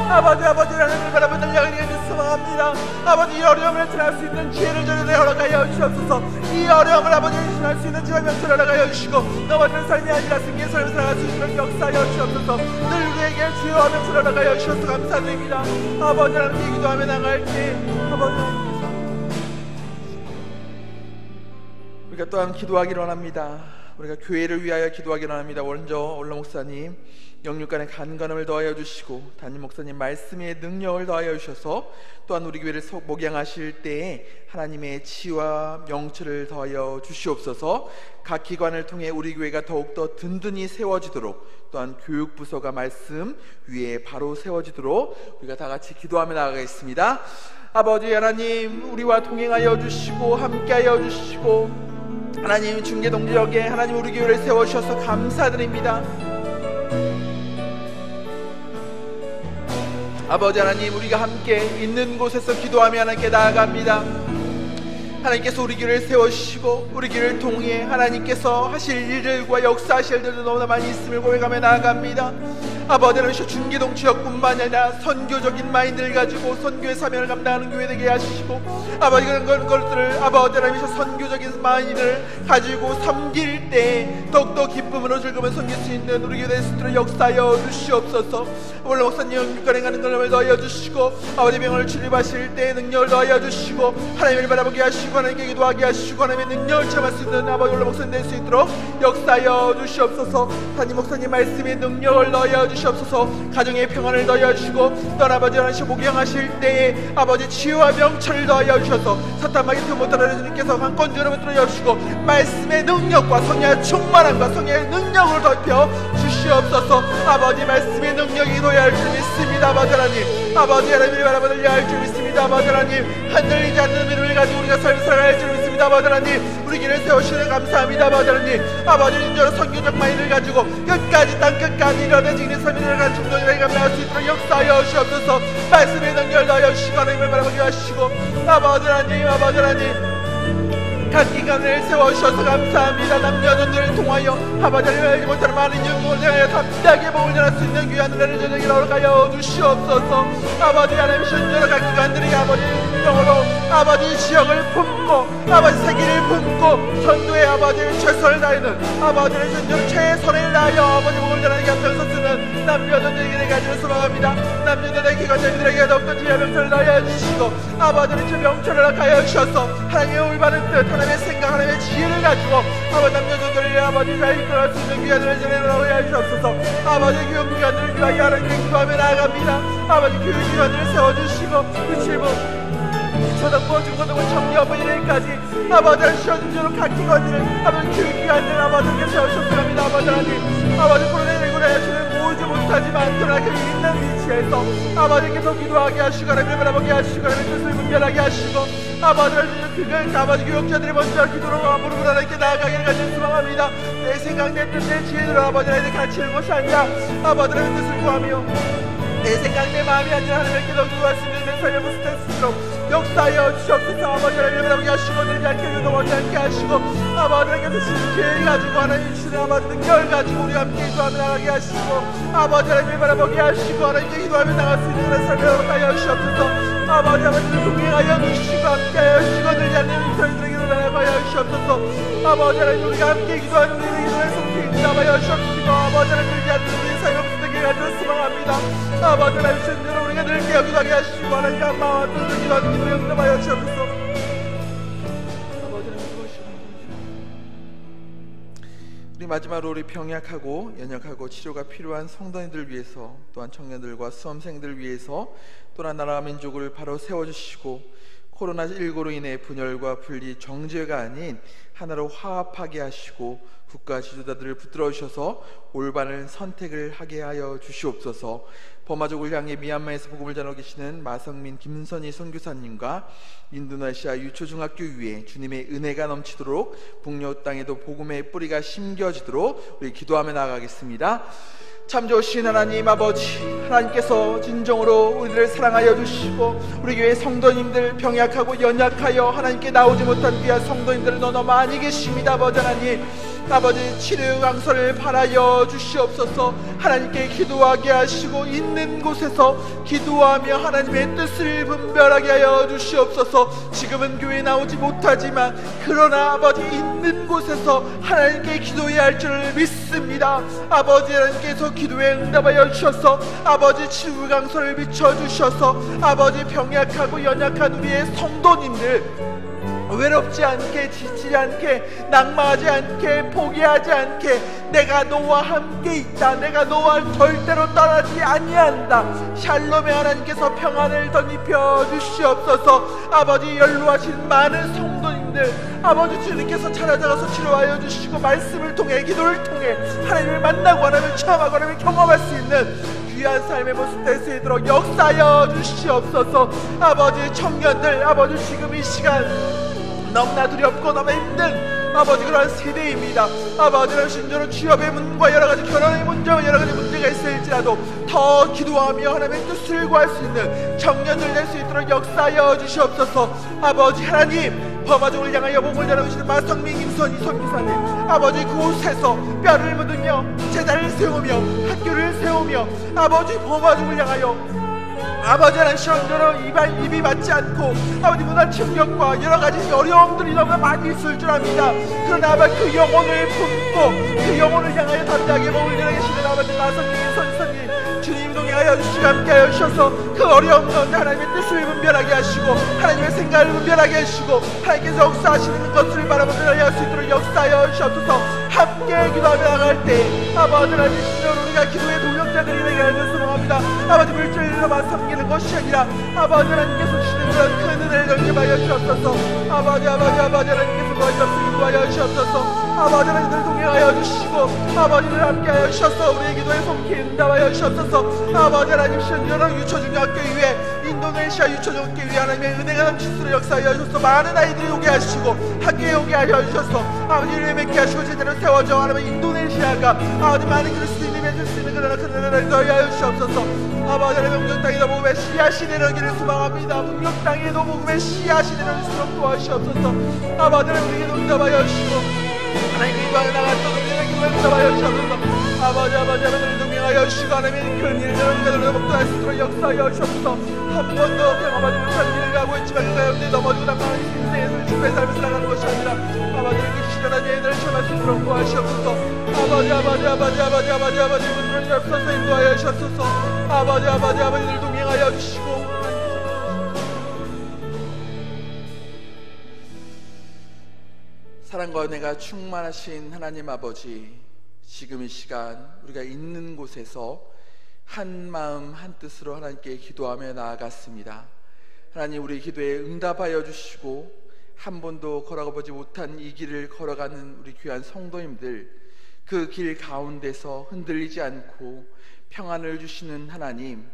아버지 하나님을 바라보며 달려가기를 소망합니다. 아버지 이 어려움을 지날 수 있는 지혜를 저희에게 허락하여 주옵소서. 이 어려움을 아버지 지날 수 있는 지혜를 허락하여 주시고 넘어지는 삶이 아니라 승리의 삶을 살아갈 수 있도록 역사하여 주옵소서. 늘 우리에게 주여 명철 허락하여 주셔서 감사드립니다. 아버지 하나님께 기도하며 나갈 때 아버지 우리가 또한 기도하기를 원합니다. 우리가 교회를 위하여 기도하기를 원합니다. 먼저 올라 목사님 영육간의 간간함을 더하여 주시고, 담임 목사님 말씀의 능력을 더하여 주셔서 또한 우리 교회를 목양하실 때에 하나님의 지혜와 명철을 더하여 주시옵소서. 각 기관을 통해 우리 교회가 더욱더 든든히 세워지도록, 또한 교육부서가 말씀 위에 바로 세워지도록 우리가 다 같이 기도하며 나아가겠습니다. 아버지 하나님, 우리와 동행하여 주시고 함께하여 주시고, 하나님 중계동지역에 하나님 우리 교회를 세워주셔서 감사드립니다. 아버지 하나님, 우리가 함께 있는 곳에서 기도하며 하나님께 나아갑니다. 하나님께서 우리 교회를 세워주시고 우리 교회를 통해 하나님께서 하실 일들과 역사하실 일들도 너무나 많이 있음을 고백하며 나아갑니다. 아버지 하나님, 중계동 지역뿐만 아니라 선교적인 마인드를 가지고 선교의 사명을 감당하는 교회 되게 하시고, 아버지 그런 것들을 아버지 하나님 선교적인 마인드를 가지고 섬길 때 더욱더 기쁨으로 즐거움을 섬길 수 있는 우리 교회 스스로 역사하여 주시옵소서. 오늘 목사님 육간에 가는 것을 더하여 주시고, 아버지 병을 치료하실 때 능력을 더하여 주시고, 하나님을 바라보게 하시고 하나님께 기도하게 하시고 하나님의 능력을 체험할 수 있는 아버지 오늘 목사님 될 수 있도록 역사하여 주시옵소서. 담임 목사님 말씀의 능력을 더하여 주시옵소서. 가정의 평안을 더하여 주시고, 또한 아버지 하나님 목양하실 때에 아버지 지혜와 명철을 더하여 주셔서 사탄마귀 틈못 따라 주님께서 강권주를 붙들어 주시고, 말씀의 능력과 성령의 충만함과 성령의 능력으로 덮여 주시옵소서. 아버지 말씀의 능력이 도야 할 줄 믿습니다. 아버지 하나님, 아버지 하나님을 바라보려 할 줄 믿습니다. 아버지 하나님, 흔들리지 않는 믿음을 가지고 우리가 삶을 살아갈 줄 믿습니다. 아버지 하나님, 우리 길을 세우시는 감사합니다. 아버지 하나님, 아버지 인자로 선교적 마인을 가지고 끝까지 땅 끝까지 이뤄내지는 삶을 살아가는 중도들에게 감당할 수 있도록 역사하여 주시옵소서. 말씀의 능력을 더하여 주시고 하나님을 바라보게 하시고, 아버지 하나님, 아버지 하나님, 각 기관을 세워주셔서 감사합니다. 남녀전들을 통하여 아버지 하나님을 알지 못하는 많은 영혼을 향하여 담대하게 복을 전할 수 있는 귀한 은혜를 저녁에 허락하여 주시옵소서. 아버지 하나님, 신전의 각 기관들이 아버지 영으로 아버지 지역을 품고 아버지 세계를 품고 선도의 아버지 최선을 다하는 아버지의 신전 최선을 다하여 아버지 복을 전하게 앞장서 쓰는 남녀전들에게 가지를 소망합니다. 남녀전의 기관장들에게 더욱더 지혜와 명철을 다하여 주시고, 아버지의 주 명철을 허락하여 주셔서 하나님의 올바른 뜻, 하나님의 생각, 하나님의 지혜를 가지고 아버지 남녀들을 아버지 잘 이끌어갈 수 있는 귀한을 전해라고 하시옵소서. 아버지 교육기관들을 위하여 하나님께 기도하며 나아갑니다. 아버지 교육기관들을 세워주시고 유치부, 초등부, 중고등부, 청년부 이래까지 아버지 하나님 각 기관들을 아버지 교육기관들을 아버지께 세우셨습니다. 아버지 하나님, 아버지 코로나19를 해주는 모으지 못하지만 그러나 그 있는 위치에서 아버지께서 기도하게 하시고 하나님을 바라보게 하시고 하나님의 뜻을 분별하게 하시고, 아버지 하나님, 아버지 교육자들이 먼저 기도로 무릎을 하나님께 나아가기를 간절히 소망합니다. 내 생각, 내 뜻, 내 지혜로 아버지 하나님 가르치는 것이 아니라 아버지 하나님의 뜻을 구하며 내 생각, 내 마음이 아니라 하나님께 더 기도할 수 있는 내 삶의 모습 될 수 있도록 역사하여 주시옵소서. 아버지 하나님을 바라보게 하시고 늘지 않게 해도 멀지 않게 하시고, 아버지 하나님께서 주신 기회를 가지고 하나님 주시는 아버지 능력을 가지고 우리 함께 기도하며 나가게 하시고, 아버지 하나님을 바라보게 하시고 하나님께 기도하며 나갈 수 있는 그런 삶을 허락하여 주시옵소서. 아버지 아버지를 동행하여 주시고 함께하여 주시고 늘지 않는 인터넷들에게 나가여 주시옵소서. 아버지 하나님, 우리가 함께 기도하는 우리의 기도에 속히 인하여 주시옵시고, 아버지 하나님 늘지 않는 우리의 삶의 모습 되게 가지고 소망합니다. 아버지 하나님, 주님으로 우리가 늘 깨어기도하게 하시고 하나님 감마와 뜻을 기도하는 기도에 응답하여 주시옵소서. 아버지 하나님, 우리 마지막으로 우리 병약하고 연약하고 치료가 필요한 성도님들 위해서, 또한 청년들과 수험생들 위해서 또한 나라와 민족을 바로 세워주시고, 코로나19로 인해 분열과 분리, 정죄가 아닌 하나로 화합하게 하시고, 국가 지도자들을 붙들어 주셔서 올바른 선택을 하게 하여 주시옵소서. 버마족을 향해 미얀마에서 복음을 전하고 계시는 마성민, 김선희 선교사님과 인도네시아 유초중학교 위에 주님의 은혜가 넘치도록 북녘 땅에도 복음의 뿌리가 심겨지도록 우리 기도하며 나아가겠습니다. 참 좋으신 하나님 아버지, 하나님께서 진정으로 우리를 사랑하여 주시고 우리 교회 성도님들 병약하고 연약하여 하나님께 나오지 못한 귀한 성도님들은 너무 많이 계십니다. 아버지 하나님, 아버지 치료 강서를 바라여 주시옵소서. 하나님께 기도하게 하시고 있는 곳에서 기도하며 하나님의 뜻을 분별하게 하여 주시옵소서. 지금은 교회에 나오지 못하지만 그러나 아버지 있는 곳에서 하나님께 기도해야 할 줄을 믿습니다. 아버지 하나님께서 기도에 응답하여 주셔서 아버지 치유 강서를 비춰주셔서 아버지 병약하고 연약한 우리의 성도님들 외롭지 않게, 지치지 않게, 낙마하지 않게, 포기하지 않게, 내가 너와 함께 있다, 내가 너와 절대로 떠나지 아니한다. 샬롬의 하나님께서 평안을 덧입혀 주시옵소서. 아버지, 연로하신 많은 성도님들, 아버지 주님께서 찾아가서 치료하여 주시고, 말씀을 통해, 기도를 통해 하나님을 만나고 하나님을 체험하고 하나님을 경험할 수 있는 귀한 삶의 모습 될 수 있도록 역사하여 주시옵소서. 아버지, 청년들, 아버지 지금 이 시간 너무나 두렵고 너무나 힘든 아버지 그러한 세대입니다. 아버지는 심지어는 취업의 문과 여러가지 결혼의 문제와 여러가지 문제가 있을지라도 더 기도하며 하나님의 뜻을 구할 수 있는 청년들 될 수 있도록 역사하여 주시옵소서. 아버지 하나님, 범아족을 향하여 목을 열어주시는 마성민 김선희 선교사님, 아버지 그곳에서 뼈를 묻으며 제자를 세우며 학교를 세우며 아버지 범아족을 향하여 아버지 하나님 시험대로 입이 맞지 않고 아버지 문화 충격과 여러가지 어려움들이 너무나 많이 있을 줄 압니다. 그러나 아버지 그 영혼을 품고 그 영혼을 향하여 담대하게 목을 열어 계시는 아버지 마성민 선교사님, 주님 동행하여 주시고 함께하여 주셔서 그 어려움 가운데 하나님의 뜻을 분별하게 하시고 하나님의 생각을 분별하게 하시고 하나님께서 역사하시는 것을 바라보며 할 수 있도록 역사하여 주시옵소서. 함께 기도하며 나갈 때 아버지 하나님, 신으로 우리가 기도의 동역자들이 되게 하여 소망합니다. 아버지 물질로만 섬기는 것이 아니라 아버지 하나님께서 주시는 그런 큰 은혜를 경험하여 주옵소서. 아버지 하나님께서 도와주옵소서. 도와여 주옵소서. 아버지 하나님을 동행하여 주시고 아버지를 함께하여 주셔서 우리의 기도에 속히 응답하여 주옵소서. 아버지 하나님, 신으로 유초중학교 위에 인도네시아 유초중학교 위에 하나님의 은혜가 넘치도록 역사하여 주셔서 많은 아이들이 오게 하시고 학교에 오게 하여 주셔서 아버지를 맺게 하시고 제대로 세워져 하나님 인도네시아가 아버지 많은 그리스도인이 맺을 수 있는 그런 은혜를 더하여 주옵소서. 아버지 하나님, 문경 땅에도 복음의 씨앗이 내려오기를 소망합니다. 문경 땅에도 복음의 씨앗이 내려오도록 도와주시옵소서. 아버지 하나님, 우리에게 응답하여 주시고 하나님께 기도하여 나갔던 우리에게 기도하여 응답하여 주시옵소서. 아버지 하나님을 동행하여 주시고 하나님의 큰 일들을 우리가 목도할 수 있도록 역사하여 주옵소서. 한 번도 경험하지 못한 일을 가고 있지만 그 가운데 넘어지고 당하는 인생에서 주의 삶을 살아가는 것이 아니라 아버지 이렇게 시련한 예들을 체험할 수 있도록 도와주시옵소서. 아버지 문을 열어서 인도하여 주옵소서. 아버지를 동행하여 주시고 사랑과 은혜가 충만하신 하나님 아버지, 지금 이 시간 우리가 있는 곳에서 한 마음 한 뜻으로 하나님께 기도하며 나아갔습니다. 하나님, 우리 기도에 응답하여 주시고 한 번도 걸어가보지 못한 이 길을 걸어가는 우리 귀한 성도님들, 그 길 가운데서 흔들리지 않고 평안을 주시는 하나님,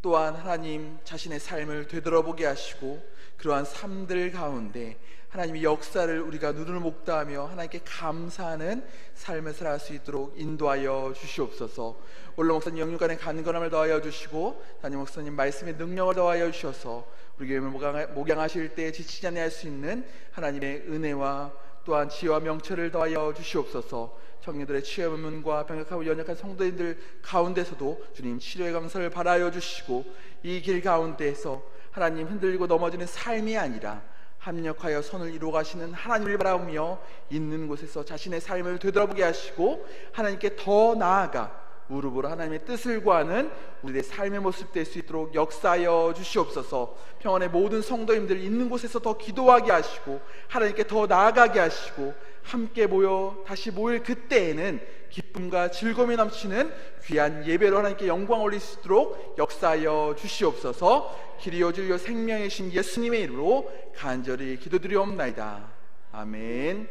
또한 하나님 자신의 삶을 되돌아보게 하시고 그러한 삶들 가운데 하나님의 역사를 우리가 눈을 목도하며 하나님께 감사하는 삶을 살아갈 수 있도록 인도하여 주시옵소서. 올로 목사님 영육간에 간건함을 더하여 주시고 담임 목사님 말씀의 능력을 더하여 주셔서 우리 교회 목양하실 때 지치지 않을 수 있는 하나님의 은혜와 또한 지혜와 명철을 더하여 주시옵소서. 청년들의 치유의 문과 병약하고 연약한 성도인들 가운데서도 주님 치료의 강사를 바라여 주시고 이 길 가운데에서 하나님 흔들리고 넘어지는 삶이 아니라 합력하여 선을 이루어 가시는 하나님을 바라보며 있는 곳에서 자신의 삶을 되돌아보게 하시고 하나님께 더 나아가 무릎으로 하나님의 뜻을 구하는 우리의 삶의 모습 될 수 있도록 역사하여 주시옵소서. 평안의 모든 성도님들 있는 곳에서 더 기도하게 하시고 하나님께 더 나아가게 하시고 함께 모여 다시 모일 그때에는 기쁨과 즐거움이 넘치는 귀한 예배로 하나님께 영광 올릴 수 있도록 역사하여 주시옵소서. 길이요 진리요 생명이신 예수님의 이름으로 간절히 기도드리옵나이다. 아멘.